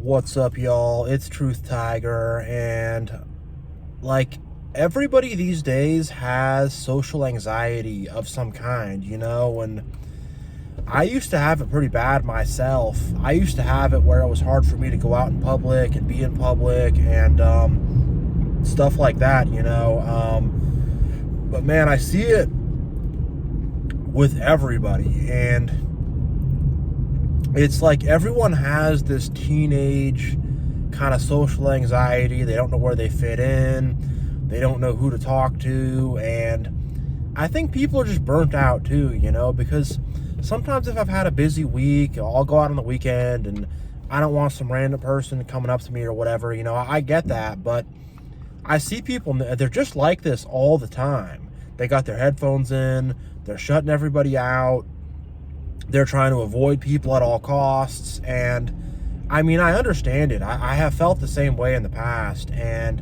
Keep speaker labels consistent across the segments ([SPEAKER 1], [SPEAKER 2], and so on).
[SPEAKER 1] What's up, y'all? It's Truth Tiger, and like everybody these days has social anxiety of some kind, and I used to have it pretty bad myself. I used to have it where it was hard for me to go out in public and be in public and stuff like that. But man, I see it with everybody, and it's like everyone has this teenage kind of social anxiety. They don't know where they fit in. They don't know who to talk to. And I think people are just burnt out too, because sometimes if I've had a busy week, I'll go out on the weekend and I don't want some random person coming up to me or whatever. I get that, but I see people, they're just like this all the time. They got their headphones in, they're shutting everybody out. They're trying to avoid people at all costs. And I mean, I understand it. I have felt the same way in the past. And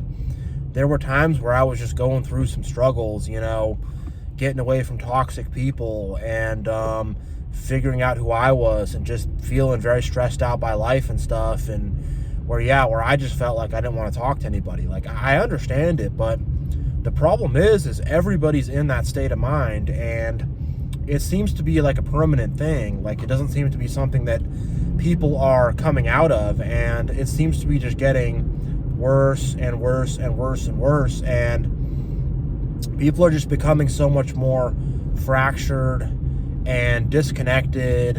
[SPEAKER 1] there were times where I was just going through some struggles, getting away from toxic people and figuring out who I was and just feeling very stressed out by life and stuff. And where I just felt like I didn't want to talk to anybody. Like, I understand it, but the problem is everybody's in that state of mind, and it seems to be like a permanent thing. Like, it doesn't seem to be something that people are coming out of, and it seems to be just getting worse and worse and worse and worse, and people are just becoming so much more fractured and disconnected.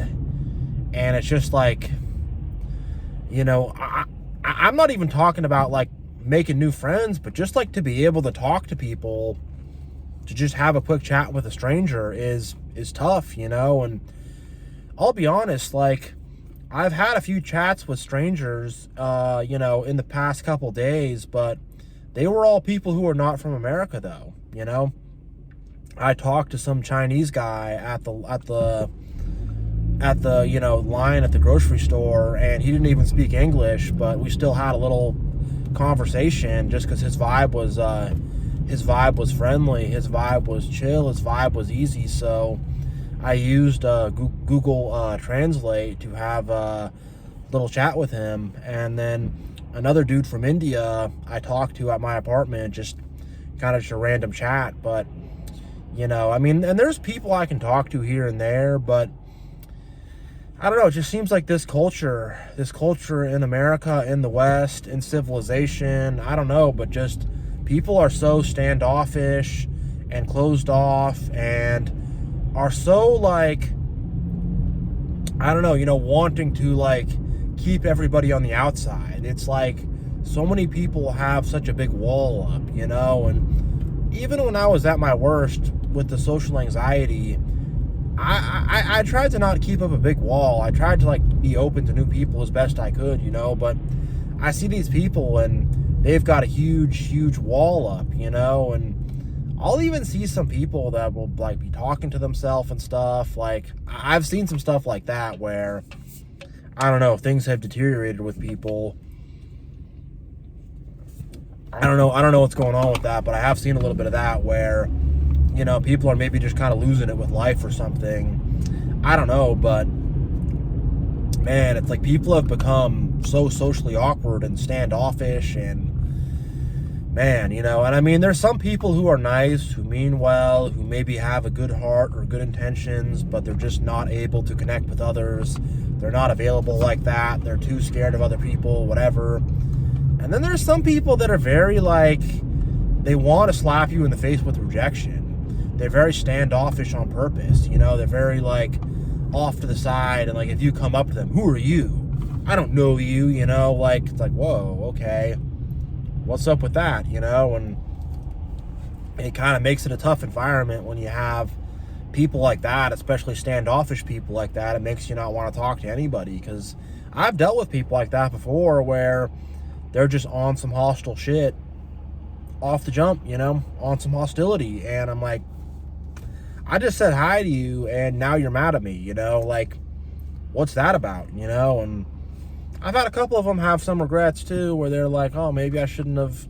[SPEAKER 1] And it's just like, I'm not even talking about like making new friends, but just like to be able to talk to people, to just have a quick chat with a stranger is tough, and I'll be honest, like, I've had a few chats with strangers, in the past couple days, but they were all people who are not from America, though. I talked to some Chinese guy at the line at the grocery store, and he didn't even speak English, but we still had a little conversation just because his vibe was friendly, his vibe was chill, his vibe was easy. So I used Google Translate to have a little chat with him. And then another dude from India I talked to at my apartment, just kind of just a random chat. But I mean, and there's people I can talk to here and there, but I don't know, it just seems like this culture in America, in the West, in civilization, I don't know, but just people are so standoffish and closed off and are so like, I don't know, wanting to like keep everybody on the outside. It's like so many people have such a big wall up, and even when I was at my worst with the social anxiety, I tried to not keep up a big wall. I tried to like be open to new people as best I could, but I see these people and they've got a huge wall up, and I'll even see some people that will like be talking to themselves and stuff. Like, I've seen some stuff like that where, I don't know, things have deteriorated with people. I don't know what's going on with that, but I have seen a little bit of that where, people are maybe just kind of losing it with life or something. I don't know, but man, it's like people have become so socially awkward and standoffish, and man, and I mean, there's some people who are nice, who mean well, who maybe have a good heart or good intentions, but they're just not able to connect with others. They're not available like that. They're too scared of other people, whatever. And then there's some people that are very like, they want to slap you in the face with rejection. They're very standoffish on purpose, they're very like off to the side, and like if you come up to them, who are you? I don't know you, like, it's like, whoa, okay, what's up with that, and it kind of makes it a tough environment when you have people like that, especially standoffish people like that. It makes you not want to talk to anybody, because I've dealt with people like that before where they're just on some hostile shit off the jump, on some hostility, and I'm like, I just said hi to you and now you're mad at me, like, what's that about, and I've had a couple of them have some regrets too, where they're like, oh, maybe I shouldn't have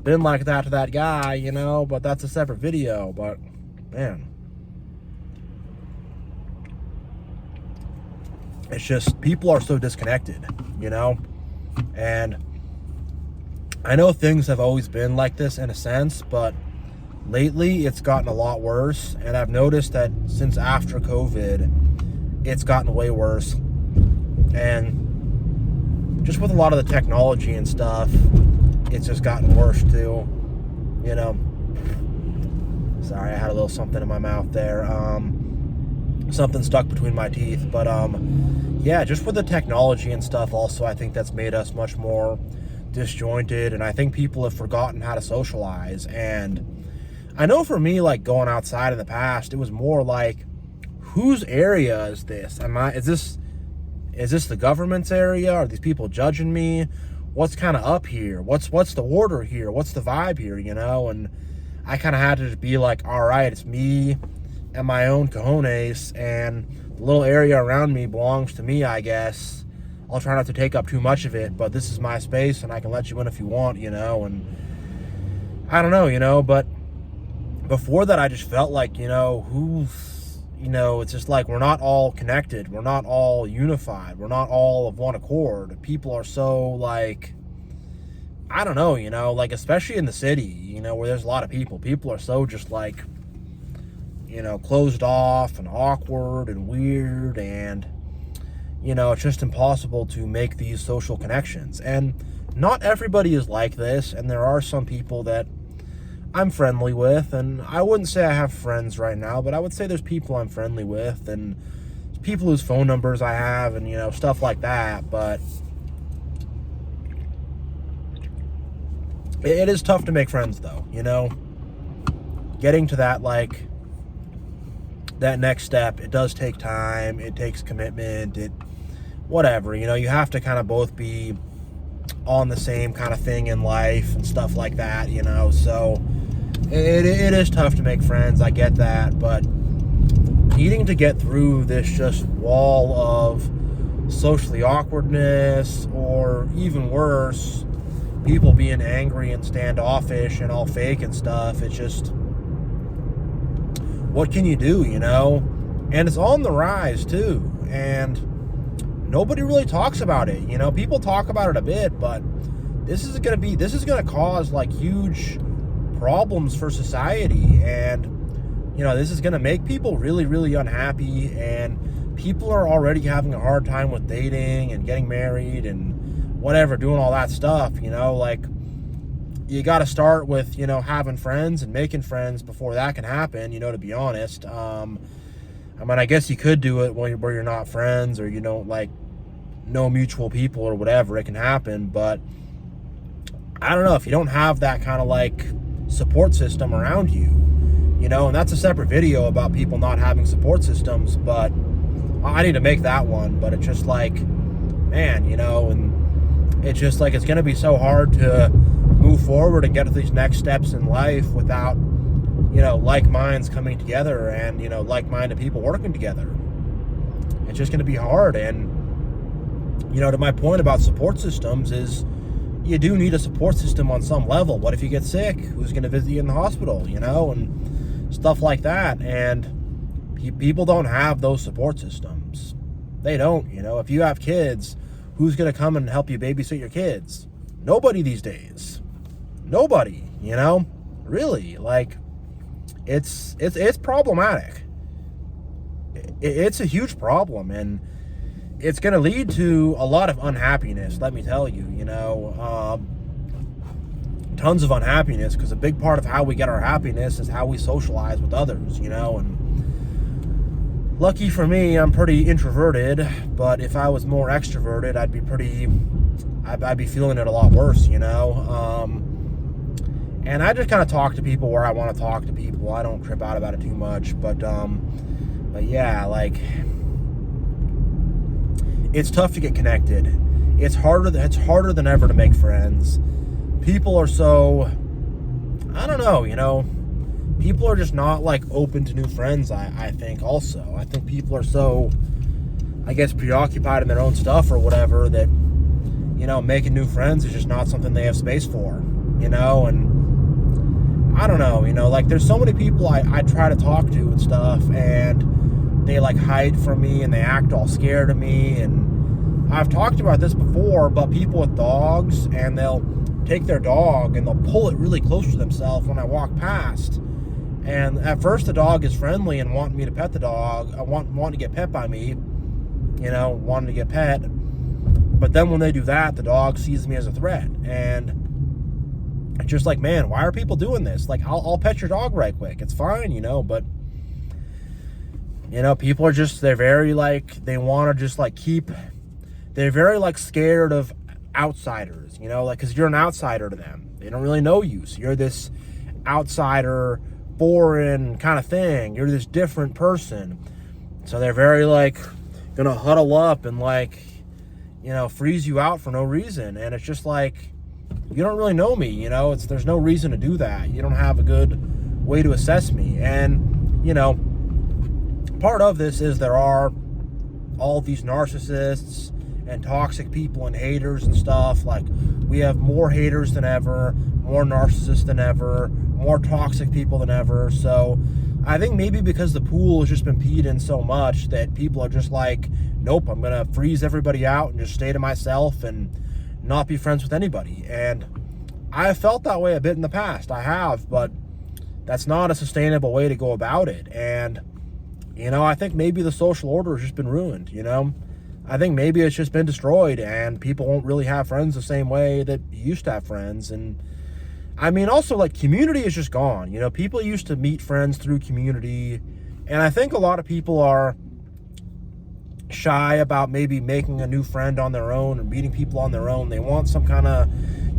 [SPEAKER 1] been like that to that guy, but that's a separate video. But man, it's just, people are so disconnected, And I know things have always been like this in a sense, but lately it's gotten a lot worse. And I've noticed that since after COVID, it's gotten way worse. And just with a lot of the technology and stuff, it's just gotten worse too. You know, sorry, I had a little something in my mouth there. Something stuck between my teeth. But yeah, just with the technology and stuff also, I think that's made us much more disjointed. And I think people have forgotten how to socialize. And I know for me, like going outside in the past, it was more like, whose area is this? Is this the government's area? Are these people judging me? What's kind of up here? What's the order here? What's the vibe here, you know? And I kind of had to just be like, all right, it's me and my own cojones, and the little area around me belongs to me, I guess. I'll try not to take up too much of it, but this is my space, and I can let you in if you want, you know? And I don't know, you know, but before that, I just felt like, you know, it's just like we're not all connected. We're not all unified. We're not all of one accord. People are so like, I don't know, you know, like especially in the city, you know, where there's a lot of people. People are so just like, you know, closed off and awkward and weird. And, you know, it's just impossible to make these social connections. And not everybody is like this. And there are some people that I'm friendly with, and I wouldn't say I have friends right now, but I would say there's people I'm friendly with, and people whose phone numbers I have, and, you know, stuff like that. But it is tough to make friends, though, you know? Getting to that, like, that next step, it does take time, it takes commitment, whatever, you know, you have to kind of both be on the same kind of thing in life and stuff like that, you know? So it is tough to make friends, I get that, but needing to get through this just wall of socially awkwardness, or even worse, people being angry and standoffish and all fake and stuff, it's just, what can you do, you know? And it's on the rise too, and nobody really talks about it, you know? People talk about it a bit, but this is gonna cause like huge problems for society, and you know, this is gonna make people really, really unhappy, and people are already having a hard time with dating and getting married and whatever, doing all that stuff, you know? Like, you got to start with, you know, having friends and making friends before that can happen, you know, to be honest. I mean, I guess you could do it where you're not friends, or you don't like know mutual people or whatever, it can happen. But I don't know, if you don't have that kind of like support system around you, you know, and that's a separate video about people not having support systems, but I need to make that one. But it's just like, man, you know, and it's just like, it's going to be so hard to move forward and get to these next steps in life without, you know, like minds coming together and, you know, like-minded people working together. It's just going to be hard. And, you know, to my point about support systems is, you do need a support system on some level. What if you get sick? Who's going to visit you in the hospital, you know, and stuff like that. And people don't have those support systems. They don't, you know. If you have kids, who's going to come and help you babysit your kids? Nobody these days. Nobody, you know, really. Like, it's problematic. It's a huge problem, and it's going to lead to a lot of unhappiness, let me tell you, you know, tons of unhappiness, because a big part of how we get our happiness is how we socialize with others, you know. And lucky for me, I'm pretty introverted, but if I was more extroverted, I'd be feeling it a lot worse, you know. And I just kind of talk to people where I want to talk to people. I don't trip out about it too much, but yeah, like, it's tough to get connected. It's harder than ever to make friends. People are so, I don't know, you know, people are just not like open to new friends, I think also. I think people are so, I guess, preoccupied in their own stuff or whatever, that, you know, making new friends is just not something they have space for, you know. And I don't know, you know, like, there's so many people I try to talk to and stuff, and they like hide from me and they act all scared of me, and I've talked about this before, but people with dogs, and they'll take their dog and they'll pull it really close to themselves when I walk past. And at first the dog is friendly and wanting me to pet the dog, wanting to get pet by me, wanting to get pet. But then when they do that, the dog sees me as a threat. And it's just like, man, why are people doing this? Like, I'll pet your dog right quick. It's fine, but, people are just, they're very like, they want to just like they're very like scared of outsiders, because you're an outsider to them. They don't really know you. So you're this outsider, foreign kind of thing. You're this different person. So they're very like, gonna huddle up and like, freeze you out for no reason. And it's just like, you don't really know me, there's no reason to do that. You don't have a good way to assess me. And, part of this is there are all these narcissists and toxic people and haters and stuff. Like, we have more haters than ever, more narcissists than ever, more toxic people than ever. So I think maybe because the pool has just been peed in so much that people are just like, nope, I'm gonna freeze everybody out and just stay to myself and not be friends with anybody. And I have felt that way a bit in the past. I have, but that's not a sustainable way to go about it. And I think maybe the social order has just been ruined. I think maybe it's just been destroyed, and people won't really have friends the same way that you used to have friends. And I mean, also, like, community is just gone. People used to meet friends through community, and I think a lot of people are shy about maybe making a new friend on their own or meeting people on their own. They want some kind of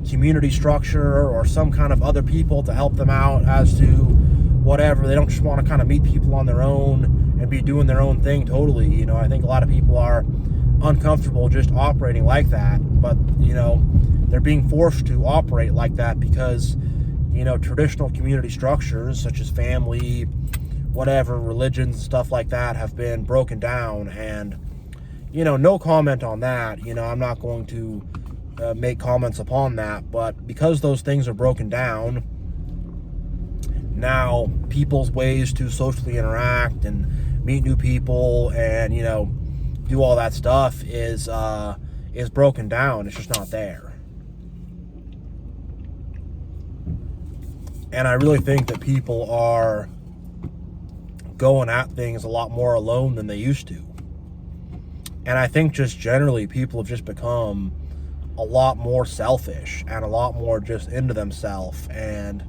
[SPEAKER 1] community structure or some kind of other people to help them out as to whatever. They don't just want to kind of meet people on their own and be doing their own thing totally. I think a lot of people are uncomfortable just operating like that, but they're being forced to operate like that because traditional community structures such as family, whatever, religions and stuff like that have been broken down. And no comment on that. I'm not going to make comments upon that, but because those things are broken down now, people's ways to socially interact and meet new people and do all that stuff is broken down. It's just not there. And I really think that people are going at things a lot more alone than they used to. And I think just generally people have just become a lot more selfish and a lot more just into themselves and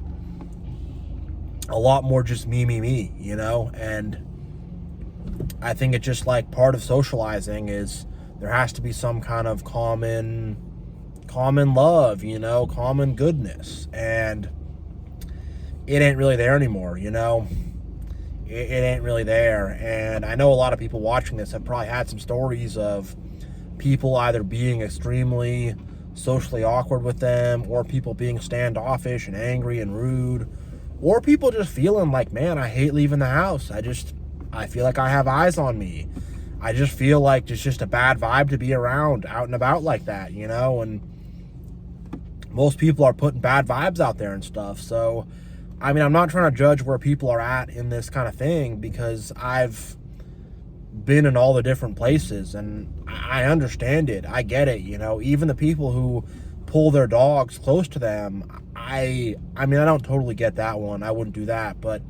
[SPEAKER 1] a lot more just me, and I think it's just like part of socializing is there has to be some kind of common love, common goodness, and it ain't really there anymore. It ain't really there. And I know a lot of people watching this have probably had some stories of people either being extremely socially awkward with them, or people being standoffish and angry and rude, or people just feeling like, man, I hate leaving the house. I feel like I have eyes on me. I just feel like it's just a bad vibe to be around out and about like that, and most people are putting bad vibes out there and stuff. So, I mean, I'm not trying to judge where people are at in this kind of thing because I've been in all the different places and I understand it. I get it, even the people who pull their dogs close to them, I mean, I don't totally get that one. I wouldn't do that, but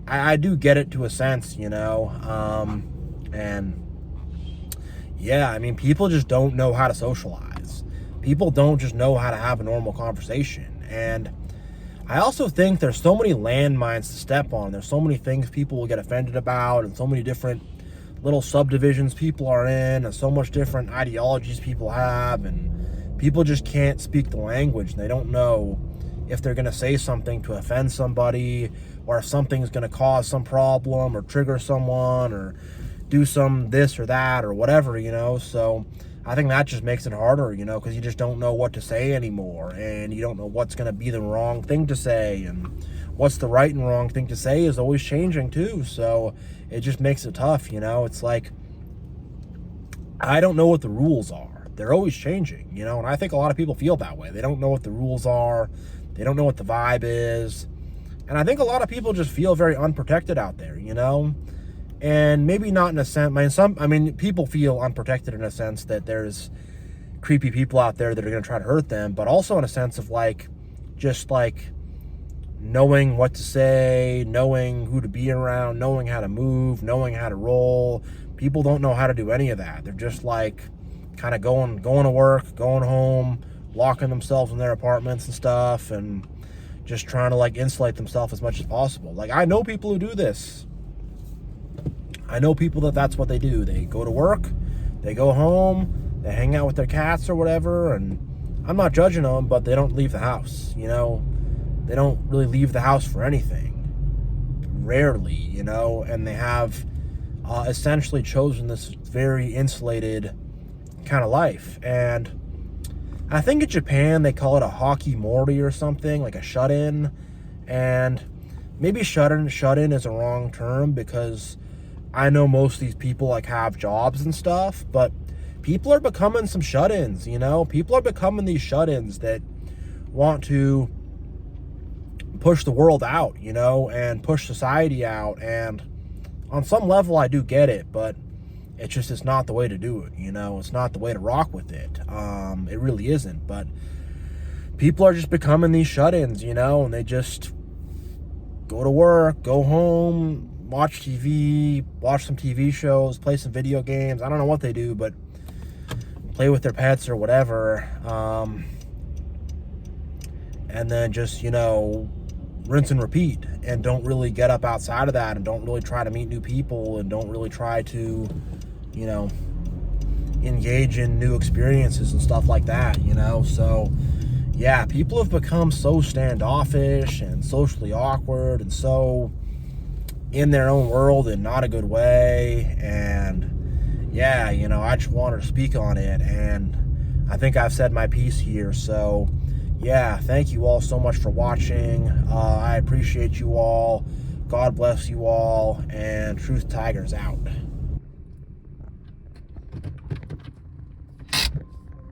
[SPEAKER 1] I do get it to a sense, and yeah, I mean, people just don't know how to socialize. People don't just know how to have a normal conversation. And I also think there's so many landmines to step on. There's so many things people will get offended about, and so many different little subdivisions people are in, and so much different ideologies people have, and people just can't speak the language, and they don't know if they're going to say something to offend somebody, or if something's going to cause some problem or trigger someone or do some this or that or whatever, so I think that just makes it harder, because you just don't know what to say anymore, and you don't know what's going to be the wrong thing to say, and what's the right and wrong thing to say is always changing too. So it just makes it tough. It's like, I don't know what the rules are. They're always changing, and I think a lot of people feel that way. They don't know what the rules are. They don't know what the vibe is. And I think a lot of people just feel very unprotected out there, And maybe not in a sense, I mean, people feel unprotected in a sense that there's creepy people out there that are going to try to hurt them, but also in a sense of like, just like knowing what to say, knowing who to be around, knowing how to move, knowing how to roll. People don't know how to do any of that. They're just like kind of going to work, going home, locking themselves in their apartments and stuff, and just trying to like insulate themselves as much as possible. Like, I know people who do this. I know people that's what they do. They go to work, they go home, they hang out with their cats or whatever, and I'm not judging them, but they don't leave the house, you know? They don't really leave the house for anything. Rarely, you know? And they have essentially chosen this very insulated kind of life. And I think in Japan they call it a hakimori or something, like a shut-in. And maybe shut-in is a wrong term, because I know most of these people like have jobs and stuff, but people are becoming some shut-ins, you know? People are becoming these shut-ins that want to push the world out, you know, and push society out. And on some level I do get it, but it's not the way to do it, you know? It's not the way to rock with it. It really isn't. But people are just becoming these shut-ins, you know, and they just go to work, go home, watch TV, watch some TV shows, play some video games. I don't know what they do, but play with their pets or whatever. And then just, you know, rinse and repeat, and don't really get up outside of that, and don't really try to meet new people, and don't really try to, you know, engage in new experiences and stuff like that, you know? So yeah, people have become so standoffish and socially awkward and so in their own world in not a good way. And yeah, you know, I just wanted to speak on it, and I think I've said my piece here. So yeah, thank you all so much for watching. I appreciate you all. God bless you all, and Truth Tigers out.